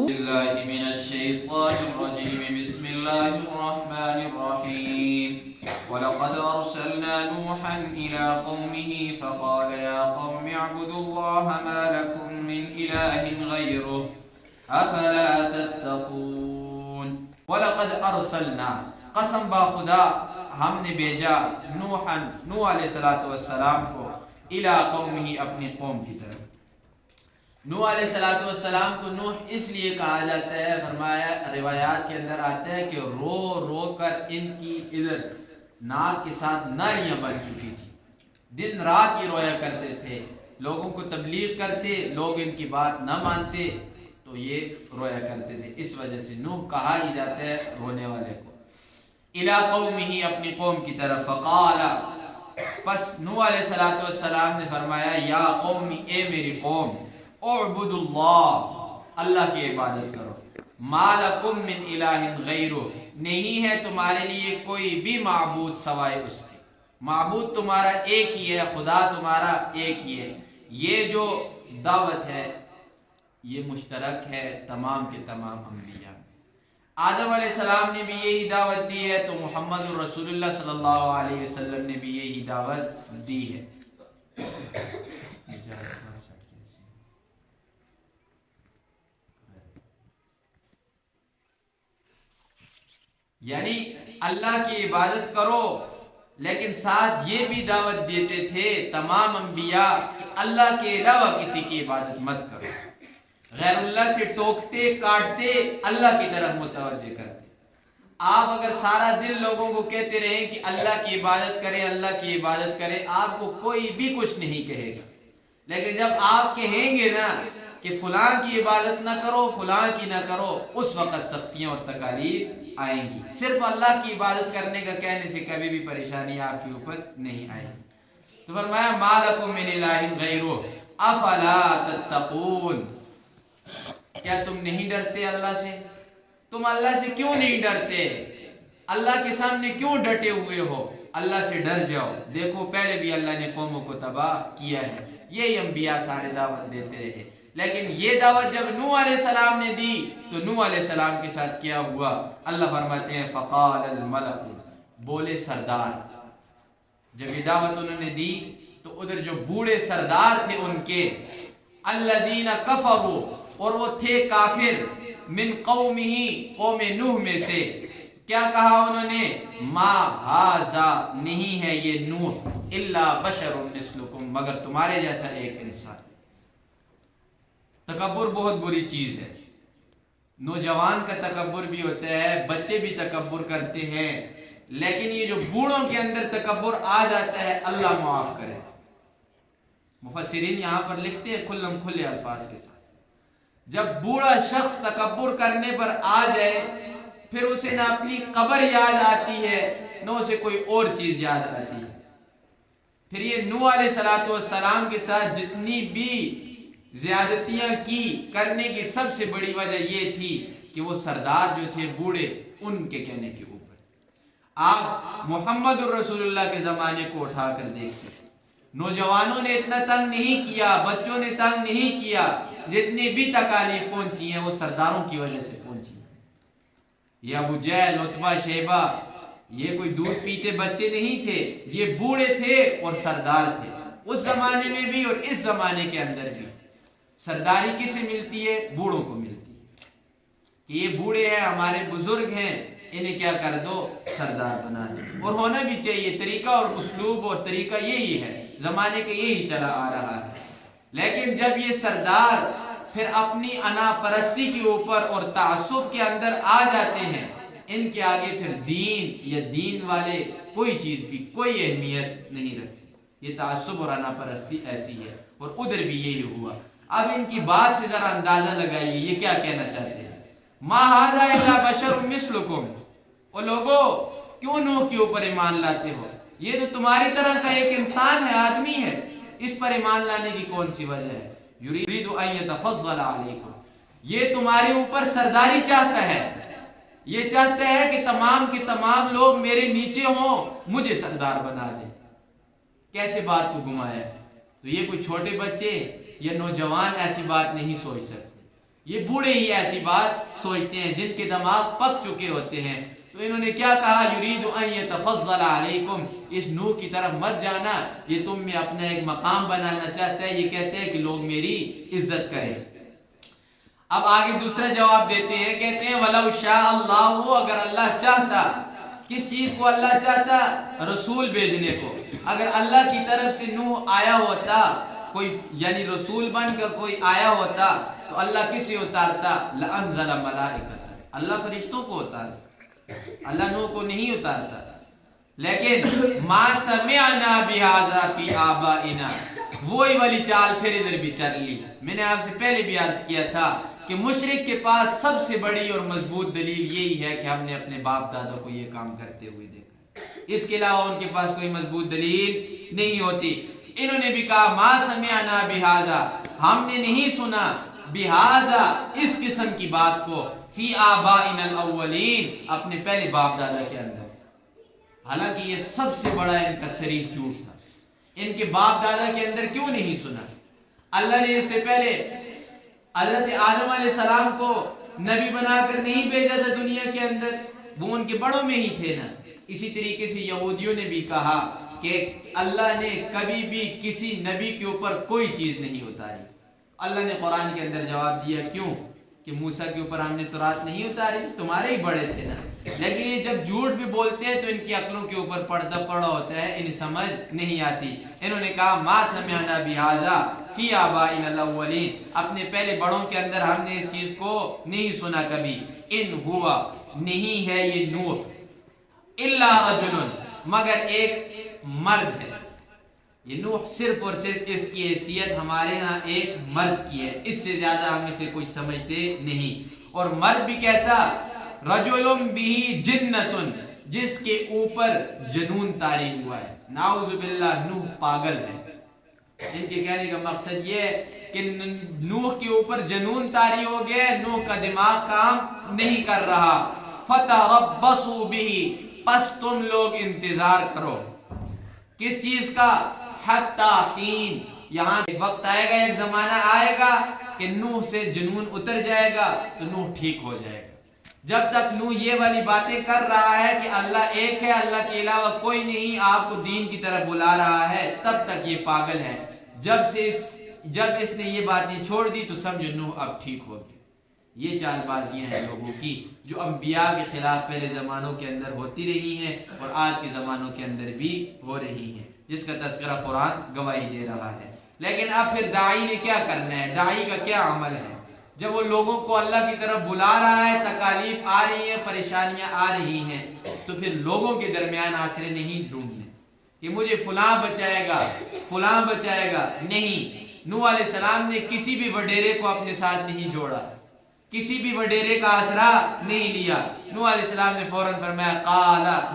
بالله من الشيطان الرجيم بسم الله الرحمن الرحيم ولقد أرسلنا نوحا إلى قومه فقال يا قوم اعبدوا الله ما لكم من إله غيره أفلا تتقون ولقد أرسلنا قسم با خدا ہم نے بھیجا نوح علیہ السلام کو الی قومہ اپنی قوم کی طرف. نوح علیہ السلام کو نوح اس لیے کہا جاتا ہے، فرمایا روایات کے اندر آتا ہے کہ رو رو کر ان کی ادھر ناک کے ساتھ نالیاں بن چکی تھی، دن رات یہ رویا کرتے تھے، لوگوں کو تبلیغ کرتے، لوگ ان کی بات نہ مانتے تو یہ رویا کرتے تھے. اس وجہ سے نوح کہا ہی جاتا ہے رونے والے کو. الی قومہ اپنی قوم کی طرف. فقال پس نوح علیہ السلام نے فرمایا یا قوم اے میری قوم اعبدوا اللہ اللہ کی عبادت کرو، ما لکم من الہ غیرہ نہیں ہے تمہارے لیے کوئی بھی معبود سوائے اس کے. معبود تمہارا ایک ہی ہے، خدا تمہارا ایک ہی ہے. یہ جو دعوت ہے یہ مشترک ہے تمام کے تمام انبیاء. آدم علیہ السلام نے بھی یہی دعوت دی ہے تو محمد رسول اللہ صلی اللہ علیہ وسلم نے بھی یہی دعوت دی ہے. یعنی اللہ کی عبادت کرو، لیکن ساتھ یہ بھی دعوت دیتے تھے تمام انبیاء کہ اللہ کے علاوہ کسی کی عبادت مت کرو. غیر اللہ سے ٹوکتے کاٹتے اللہ کی طرف متوجہ کرتے. آپ اگر سارا دن لوگوں کو کہتے رہیں کہ اللہ کی عبادت کریں اللہ کی عبادت کریں، آپ کو کوئی بھی کچھ نہیں کہے گا. لیکن جب آپ کہیں گے نا کہ فلاں کی عبادت نہ کرو فلاں کی نہ کرو، اس وقت سختیاں اور تکالیف آئیں گی. صرف اللہ کی عبادت کرنے کا کہنے سے کبھی بھی پریشانی آپ کے اوپر نہیں آئے گی. تو فرمایا ما لکم من الہ غیرہ افلا تتقون، کیا تم نہیں ڈرتے اللہ سے؟ تم اللہ سے کیوں نہیں ڈرتے؟ اللہ کے سامنے کیوں ڈٹے ہوئے ہو؟ اللہ سے ڈر جاؤ. دیکھو پہلے بھی اللہ نے قوموں کو تباہ کیا ہے، یہی انبیاء سارے دعوت دیتے رہے. لیکن یہ دعوت جب نوح علیہ السلام نے دی تو نوح علیہ السلام کے ساتھ کیا ہوا؟ اللہ فرماتے ہیں فقال الملک، بولے سردار. جب یہ دعوت انہوں نے دی تو ادھر جو بوڑھے سردار تھے ان کے، الذین کفروا، اور وہ تھے کافر، من قومہ قوم نوح میں سے، کیا کہا انہوں نے؟ ما ھذا نہیں ہے یہ نوح الا بشر مثلکم مگر تمہارے جیسا ایک انسان. تکبر بہت بری چیز ہے. نوجوان کا تکبر بھی ہوتا ہے، بچے بھی تکبر کرتے ہیں، لیکن یہ جو بوڑھوں کے اندر تکبر آ جاتا ہے اللہ معاف کرے. مفسرین یہاں پر لکھتے ہیں کھلم کھلے الفاظ کے ساتھ، جب بوڑھا شخص تکبر کرنے پر آ جائے پھر اسے نہ اپنی قبر یاد آتی ہے نہ اسے کوئی اور چیز یاد آتی ہے. پھر یہ نوح علیہ السلام کے ساتھ جتنی بھی زیادتیاں کی کرنے کی سب سے بڑی وجہ یہ تھی کہ وہ سردار جو تھے بوڑھے ان کے کہنے کے اوپر. آپ محمد الرسول اللہ کے زمانے کو اٹھا کر دیکھیں، نوجوانوں نے اتنا تنگ نہیں کیا، بچوں نے تنگ نہیں کیا، جتنی بھی تکالیف پہنچی ہیں وہ سرداروں کی وجہ سے پہنچی ہیں. یہ ابو جہل، عتبہ، شیبہ یہ کوئی دودھ پیتے بچے نہیں تھے، یہ بوڑھے تھے اور سردار تھے. اس زمانے میں بھی اور اس زمانے کے اندر بھی سرداری کس سے ملتی ہے؟ بوڑھوں کو ملتی ہے کہ یہ بوڑھے ہیں ہمارے بزرگ ہیں، انہیں کیا کر دو؟ سردار بنا دو. اور ہونا بھی چاہیے، طریقہ اور اسلوب اور طریقہ یہی ہے، زمانے کے یہی چلا آ رہا ہے. لیکن جب یہ سردار پھر اپنی انا پرستی کے اوپر اور تعصب کے اندر آ جاتے ہیں، ان کے آگے پھر دین یا دین والے کوئی چیز بھی کوئی اہمیت نہیں رکھتی. یہ تعصب اور انا پرستی ایسی ہے اور ادھر بھی یہی ہوا. اب ان کی بات سے ذرا اندازہ لگائیے یہ کیا کہنا چاہتے ہیں؟ ما ھذا الا بشر مثلکم، اور لوگوں کیوں نوح کے اوپر ایمان لاتے ہو؟ یہ تو تمہاری طرح کا ایک انسان ہے، آدمی ہے، اس پر ایمان لانے کی کون سی وجہ ہے؟ یرید ان یتفضل علیکم، یہ تمہارے اوپر سرداری چاہتا ہے، یہ چاہتا ہے کہ تمام کے تمام لوگ میرے نیچے ہوں، مجھے سردار بنا دیں. کیسے بات کو گھمایا؟ تو یہ کوئی چھوٹے بچے یا نوجوان ایسی بات نہیں سوچ سکتے، یہ بوڑھے ہی ایسی بات سوچتے ہیں جن کے دماغ پک چکے ہوتے ہیں۔ تو انہوں نے کیا کہا، یرید ان یتفضل علیکم، اس نوح کی طرف مت جانا، یہ تم میں اپنا ایک مقام بنانا چاہتا ہے، یہ کہتے ہیں کہ لوگ میری عزت کریں۔ اب آگے دوسرا جواب دیتے ہیں، کہتے ہیں وَلَوْ شَاءَ اللَّهُ، اگر اللہ چاہتا، کس چیز کو اللہ چاہتا؟ رسول بھیجنے کو۔ اگر اللہ کی طرف سے نوح آیا ہوتا، کوئی یعنی رسول بن کر کوئی آیا ہوتا، تو اللہ کسے اتارتا؟ لَأَنزَلَ مَلَائِكَةً، اللہ فرشتوں کو اتارتا، اللہ نوح کو نہیں اتارتا۔ لیکن ما سمعنا بهذا فی آبائنا، وہی والی چال پھر ادھر بھی چل لی۔ میں نے آپ سے پہلے بھی عرض کیا تھا کہ مشرک کے پاس سب سے بڑی اور مضبوط دلیل یہی ہے کہ ہم نے اپنے باپ دادا کو یہ کام کرتے ہوئے دیکھا، اس کے علاوہ ان کے پاس کوئی مضبوط دلیل نہیں ہوتی۔ انہوں نے بھی کہا ما سمعنا بہذا، ہم نے نہیں سنا، بہذا اس قسم کی بات کو، فی آبائنا الاولین، اپنے پہلے باپ دادا کے اندر۔ حالانکہ یہ سب سے بڑا ان کا صریح جھوٹ تھا، ان کے باپ دادا کے اندر کیوں نہیں سنا؟ اللہ نے اس سے پہلے حضرت آدم علیہ السلام کو نبی بنا کر نہیں بھیجا تھا دنیا کے اندر، وہ ان کے بڑوں میں ہی تھے نا۔ اسی طریقے سے یہودیوں نے بھی کہا کہ اللہ نے کبھی بھی کسی نبی کے اوپر کوئی چیز نہیں اتاری۔ اللہ نے قرآن کے اندر جواب دیا، کیوں؟ کہ موسیٰ کے اوپر ہم نے تورات نہیں اتاری، تمہارے ہی بڑے تھے نا۔ لیکن یہ جب جھوٹ بھی بولتے ہیں تو ان کی عقلوں کے اوپر پردہ پڑا ہوتا ہے، انہیں سمجھ نہیں آتی۔ انہوں نے کہا ما سمعنا بہذا فی آبائنا الاولین، اپنے پہلے بڑوں کے اندر ہم نے اس چیز کو نہیں سنا کبھی۔ ان ہوا، نہیں ہے یہ نوح، الا رجل، مگر ایک مرد ہے۔ یہ نوح صرف اور صرف اس کی حیثیت ہمارے ہاں ایک مرد کی ہے، اس سے زیادہ ہم اسے کچھ سمجھتے نہیں۔ اور مرد بھی کیسا؟ رجل بھی جنتن، جس کے اوپر جنون طاری ہوا ہے۔ نعوذ باللہ، نوح پاگل ہے۔ ان کے کہنے کا مقصد یہ ہے کہ نوح کے اوپر جنون طاری ہو گیا، نوح کا دماغ کام نہیں کر رہا۔ فتربصوا به، پس تم لوگ انتظار کرو، کس چیز کا؟ حتی حین، یہاں ایک وقت آئے گا، ایک زمانہ آئے گا کہ نوح سے جنون اتر جائے گا تو نوح ٹھیک ہو جائے گا۔ جب تک نوح یہ والی باتیں کر رہا ہے کہ اللہ ایک ہے، اللہ کے علاوہ کوئی نہیں، آپ کو دین کی طرف بلا رہا ہے، تب تک یہ پاگل ہے۔ جب اس نے یہ باتیں چھوڑ دی تو سمجھو نوح اب ٹھیک ہو گیا۔ یہ چال بازیاں ہیں لوگوں کی جو انبیاء کے خلاف پہلے زمانوں کے اندر ہوتی رہی ہیں اور آج کے زمانوں کے اندر بھی ہو رہی ہیں، جس کا تذکرہ قرآن گواہی دے رہا ہے۔ لیکن اب پھر داعی نے کیا کرنا ہے؟ داعی کا کیا عمل ہے؟ جب وہ لوگوں کو اللہ کی طرف بلا رہا ہے، تکالیف آ رہی ہیں، پریشانیاں آ رہی ہیں، تو پھر لوگوں کے درمیان آسرے نہیں ڈھونڈنے کہ مجھے فلاں بچائے گا، فلاں بچائے گا، نہیں۔ نوح علیہ السلام نے کسی بھی وڈیرے کو اپنے ساتھ نہیں جوڑا، کسی بھی وڈیرے کا آسرا نہیں لیا۔ نوح علیہ السلام نے فوراً فرمایا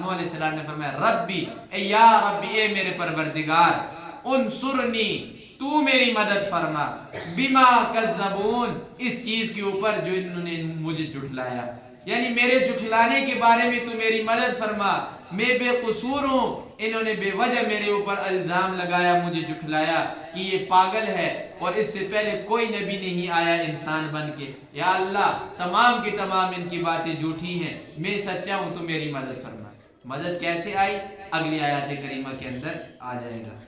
نوح علیہ السلام نے فرمایا ربی، اے یا ربی، اے میرے پروردگار، انصرنی، تو میری مدد فرما، بما کذبون، اس چیز کے اوپر جو انہوں نے مجھے جھٹلایا، یعنی میرے جھٹلانے کے بارے میں تو میری مدد فرما، میں بے قصور ہوں، انہوں نے بے وجہ میرے اوپر الزام لگایا، مجھے جھٹلایا کہ یہ پاگل ہے اور اس سے پہلے کوئی نبی نہیں آیا انسان بن کے۔ یا اللہ، تمام کی تمام ان کی باتیں جھوٹی ہیں، میں سچا ہوں، تو میری مدد فرما۔ مدد کیسے آئی؟ اگلی آیات کریمہ کے اندر آ جائے گا۔